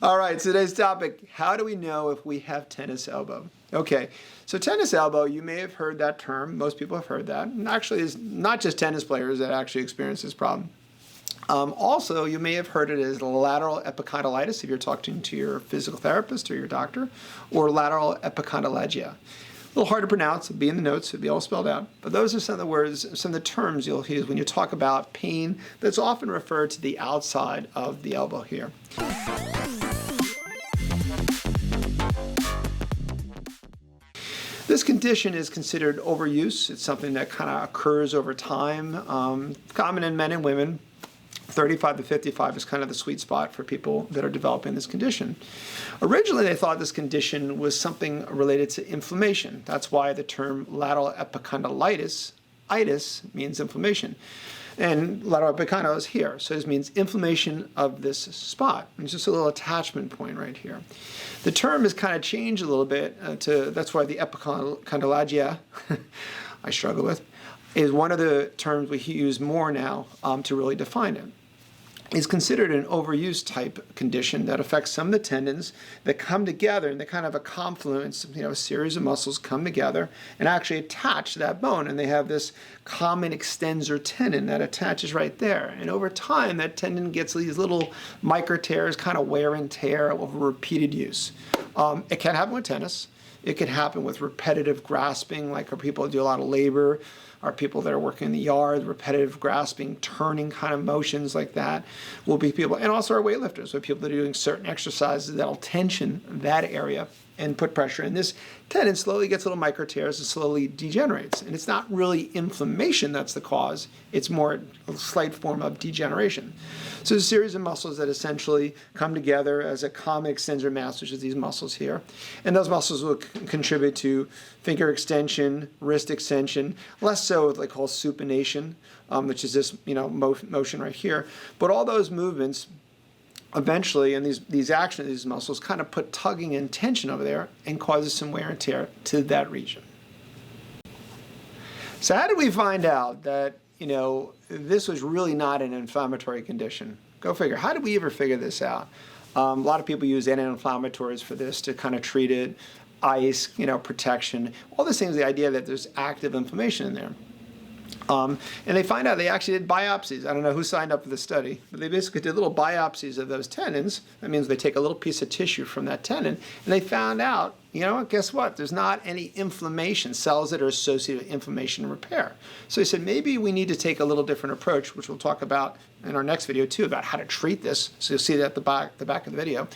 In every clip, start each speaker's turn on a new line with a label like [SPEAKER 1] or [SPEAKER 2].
[SPEAKER 1] All right, so today's topic, how do we know if we have tennis elbow? Okay, so tennis elbow, you may have heard that term. Most people have heard that. And actually, it's not just tennis players that actually experience this problem. Also, you may have heard it as lateral epicondylitis if you're talking to your physical therapist or your doctor, or lateral epicondylagia. A little hard to pronounce, it'll be in the notes, it'll be all spelled out. But those are some of the words, some of the terms you'll use when you talk about pain that's often referred to the outside of the elbow here. This condition is considered overuse. It's something that kind of occurs over time, common in men and women. 35 to 55 is kind of the sweet spot for people that are developing this condition. Originally, they thought this condition was something related to inflammation. That's why the term lateral epicondylitis, itis, means inflammation. And lateral epicondyle is here, so this means inflammation of this spot. It's just a little attachment point right here. The term has kind of changed a little bit that's why the epicondylagia, I struggle with, is one of the terms we use more now to really define it. It's considered an overuse type condition that affects some of the tendons that come together, and they kind of a confluence, a series of muscles come together and actually attach to that bone, and they have this common extensor tendon that attaches right there. And over time, that tendon gets these little micro tears, kind of wear and tear over repeated use. It can happen with tennis. It can happen with repetitive grasping, like people who do a lot of labor, or people that are working in the yard, repetitive grasping, turning kind of motions like that will be people, and also our weightlifters, so people that are doing certain exercises that'll tension that area and put pressure. And this tendon slowly gets little micro tears and slowly degenerates. And it's not really inflammation that's the cause, it's more a slight form of degeneration. So there's a series of muscles that essentially come together as a common extensor mass, which is these muscles here. And those muscles will contribute to finger extension, wrist extension, less so what they call supination, which is this motion right here. But all those movements eventually, and these actions, these muscles kind of put tugging and tension over there and causes some wear and tear to that region. So how did we find out that, this was really not an inflammatory condition? Go figure. How did we ever figure this out? A lot of people use anti-inflammatories for this to kind of treat it, ice, protection, all these things, the idea that there's active inflammation in there. And they find out they actually did biopsies. I don't know who signed up for the study, but they basically did little biopsies of those tendons. That means they take a little piece of tissue from that tendon, and they found out, guess what? There's not any inflammation, cells that are associated with inflammation and repair. So they said, maybe we need to take a little different approach, which we'll talk about in our next video too, about how to treat this. So you'll see that at the back of the video.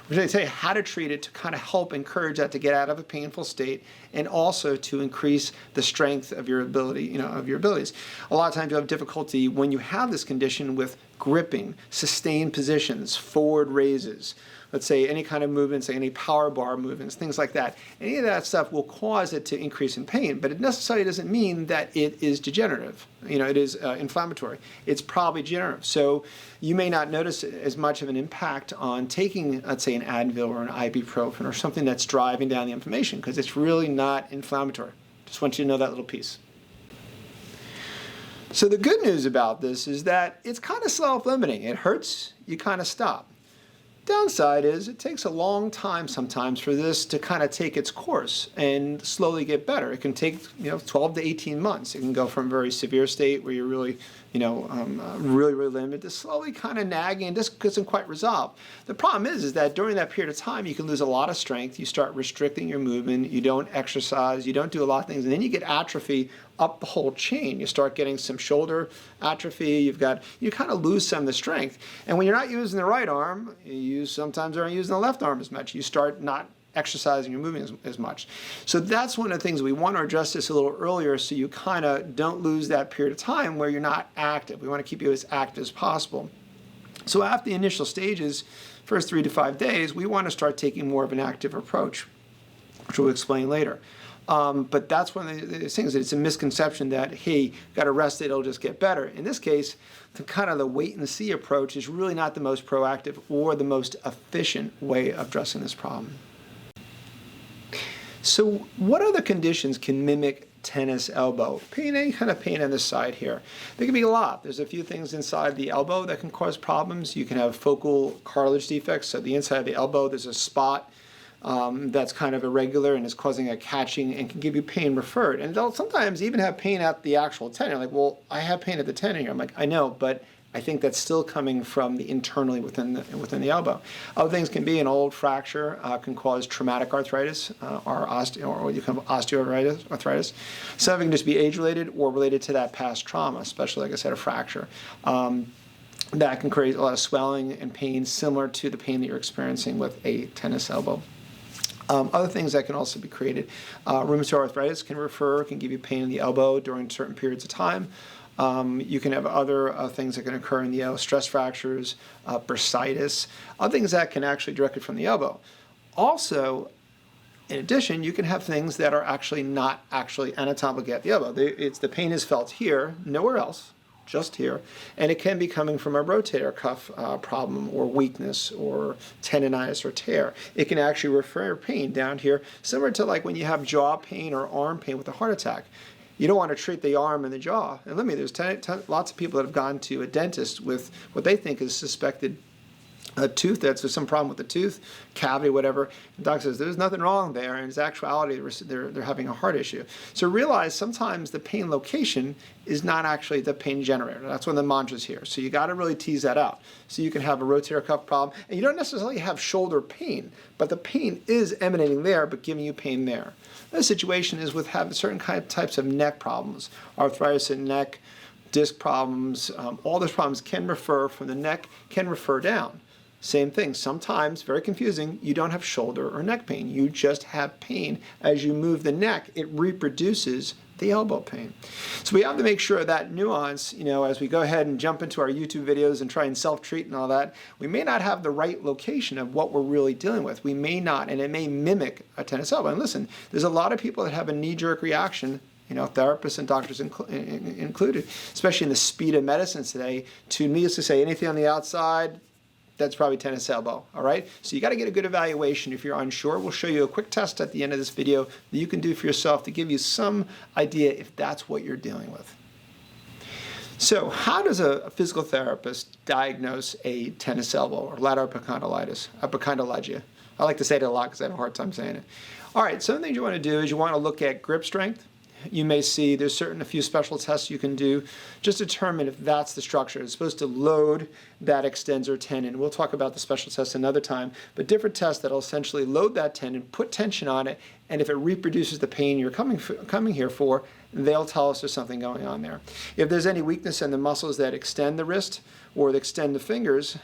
[SPEAKER 1] We're going to tell you how to treat it to kind of help encourage that to get out of a painful state, and also to increase the strength of your ability, of your abilities. A lot of times you have difficulty when you have this condition with gripping, sustained positions, forward raises. Let's say any kind of movements, any power bar movements, things like that. Any of that stuff will cause it to increase in pain, but it necessarily doesn't mean that it is degenerative. It is inflammatory. It's probably degenerative. So you may not notice as much of an impact on taking, let's say, an Advil or an ibuprofen or something that's driving down the inflammation, because it's really not inflammatory. Just want you to know that little piece. So the good news about this is that it's kind of self-limiting. It hurts, you kind of stop. Downside is it takes a long time sometimes for this to kind of take its course and slowly get better. It can take 12 to 18 months. It can go from a very severe state where you're really really limited to slowly kind of nagging and just doesn't quite resolve. The problem is that during that period of time you can lose a lot of strength. You start restricting your movement. You don't exercise. You don't do a lot of things, and then you get atrophy up the whole chain. You start getting some shoulder atrophy. You kind of lose some of the strength. And when you're not using the right arm, you sometimes aren't using the left arm as much. You start not exercising or moving as much. So that's one of the things we want to address this a little earlier, so you kind of don't lose that period of time where you're not active. We want to keep you as active as possible. So after the initial stages, first 3 to 5 days, we want to start taking more of an active approach, which we'll explain later. But that's one of the things, that it's a misconception that, hey, got to rest it, it'll just get better. In this case, the wait and see approach is really not the most proactive or the most efficient way of addressing this problem. So what other conditions can mimic tennis elbow. Pain, any kind of pain on this side here. There can be a lot. There's a few things inside the elbow that can cause problems. You can have focal cartilage defects. So the inside of the elbow, there's a spot that's kind of irregular and is causing a catching and can give you pain referred. And they'll sometimes even have pain at the actual tendon. Like, well, I have pain at the tendon here. I'm like, I know, but I think that's still coming from the internally within the elbow. Other things can be an old fracture, can cause traumatic arthritis or what you call osteoarthritis. Some can just be age-related or related to that past trauma, especially, like I said, a fracture. That can create a lot of swelling and pain similar to the pain that you're experiencing with a tennis elbow. Other things that can also be created, rheumatoid arthritis can give you pain in the elbow during certain periods of time. You can have other things that can occur in the elbow, stress fractures, bursitis, other things that can actually directly from the elbow. Also, in addition, you can have things that are actually not actually anatomically at the elbow. The pain is felt here, nowhere else, just here, and it can be coming from a rotator cuff problem or weakness or tendonitis or tear. It can actually refer pain down here, similar to like when you have jaw pain or arm pain with a heart attack. You don't want to treat the arm and the jaw. And there's lots of people that have gone to a dentist with what they think is suspected tooth, there's some problem with the tooth, cavity, whatever. The doctor says there's nothing wrong there, and in actuality they're having a heart issue. So realize sometimes the pain location is not actually the pain generator. That's one of the mantras here. So you got to really tease that out. So you can have a rotator cuff problem, and you don't necessarily have shoulder pain, but the pain is emanating there, but giving you pain there. The situation is with having certain types of neck problems, arthritis in neck, disc problems. All those problems can refer from the neck, can refer down. Same thing, sometimes, very confusing, you don't have shoulder or neck pain. You just have pain. As you move the neck, it reproduces the elbow pain. So we have to make sure of that nuance, as we go ahead and jump into our YouTube videos and try and self-treat and all that. We may not have the right location of what we're really dealing with. We may not, and it may mimic a tennis elbow. And listen, there's a lot of people that have a knee-jerk reaction, therapists and doctors included, especially in the speed of medicine today, to needless to say, anything on the outside, that's probably tennis elbow, all right? So you got to get a good evaluation. If you're unsure, we'll show you a quick test at the end of this video that you can do for yourself to give you some idea if that's what you're dealing with. So how does a physical therapist diagnose a tennis elbow or lateral epicondylitis, epicondylagia? I like to say it a lot because I have a hard time saying it. All right, some things you want to do is you want to look at grip strength. You may see there's a few special tests you can do just to determine if that's the structure. It's supposed to load that extensor tendon. We'll talk about the special tests another time, but different tests that'll essentially load that tendon, put tension on it, and if it reproduces the pain you're coming here for, they'll tell us there's something going on there. If there's any weakness in the muscles that extend the wrist or that extend the fingers,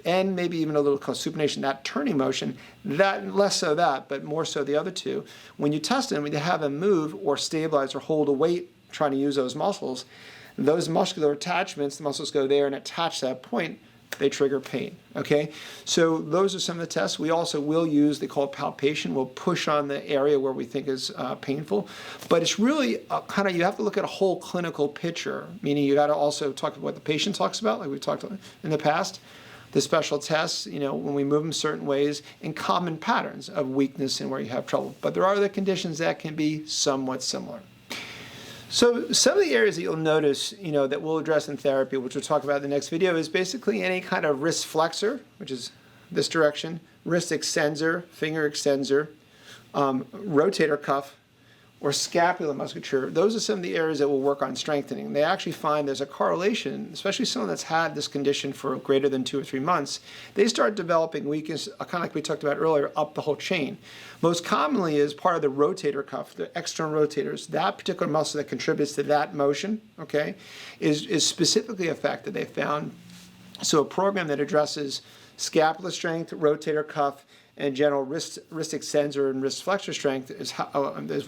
[SPEAKER 1] and maybe even a little called supination, that turning motion, that less so that, but more so the other two. When you test them, when you have them move or stabilize or hold a weight trying to use those muscles, those muscular attachments, the muscles go there and attach to that point, they trigger pain, okay? So those are some of the tests. We also will use, they call it palpation. We'll push on the area where we think is painful. But it's really you have to look at a whole clinical picture, meaning you got to also talk about what the patient talks about, like we've talked in the past. The special tests, when we move them certain ways, and common patterns of weakness and where you have trouble. But there are other conditions that can be somewhat similar. So some of the areas that you'll notice, that we'll address in therapy, which we'll talk about in the next video, is basically any kind of wrist flexor, which is this direction, wrist extensor, finger extensor, rotator cuff, or scapular musculature. Those are some of the areas that we'll work on strengthening. They actually find there's a correlation, especially someone that's had this condition for greater than 2 or 3 months, they start developing weakness, kind of like we talked about earlier, up the whole chain. Most commonly is part of the rotator cuff, the external rotators. That particular muscle that contributes to that motion, okay, is specifically affected, they found. So a program that addresses scapular strength, rotator cuff, and general wrist extensor and wrist flexor strength is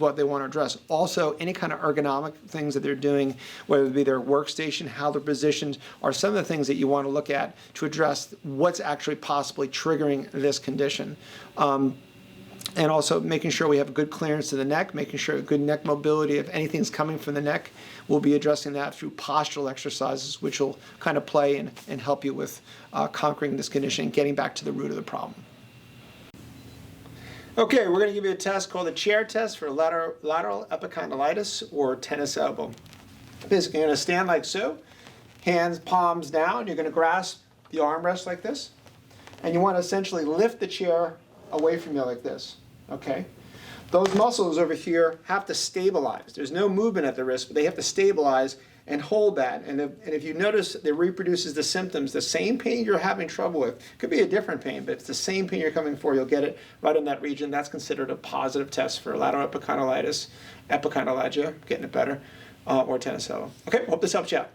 [SPEAKER 1] what they want to address. Also, any kind of ergonomic things that they're doing, whether it be their workstation, how they're positioned, are some of the things that you want to look at to address what's actually possibly triggering this condition. And also making sure we have good clearance to the neck, making sure good neck mobility. If anything's coming from the neck, we'll be addressing that through postural exercises, which will kind of play and help you with conquering this condition and getting back to the root of the problem. Okay, we're going to give you a test called the chair test for lateral epicondylitis or tennis elbow. Basically, you're going to stand like so, hands, palms down. You're going to grasp the armrest like this. And you want to essentially lift the chair away from you like this, okay? Those muscles over here have to stabilize. There's no movement at the wrist, but they have to stabilize and hold that. And if you notice, it reproduces the symptoms. The same pain you're having trouble with, could be a different pain, but it's the same pain you're coming for. You'll get it right in that region. That's considered a positive test for lateral epicondylitis, epicondylagia, getting it better, or tennis elbow. Okay, hope this helps you out.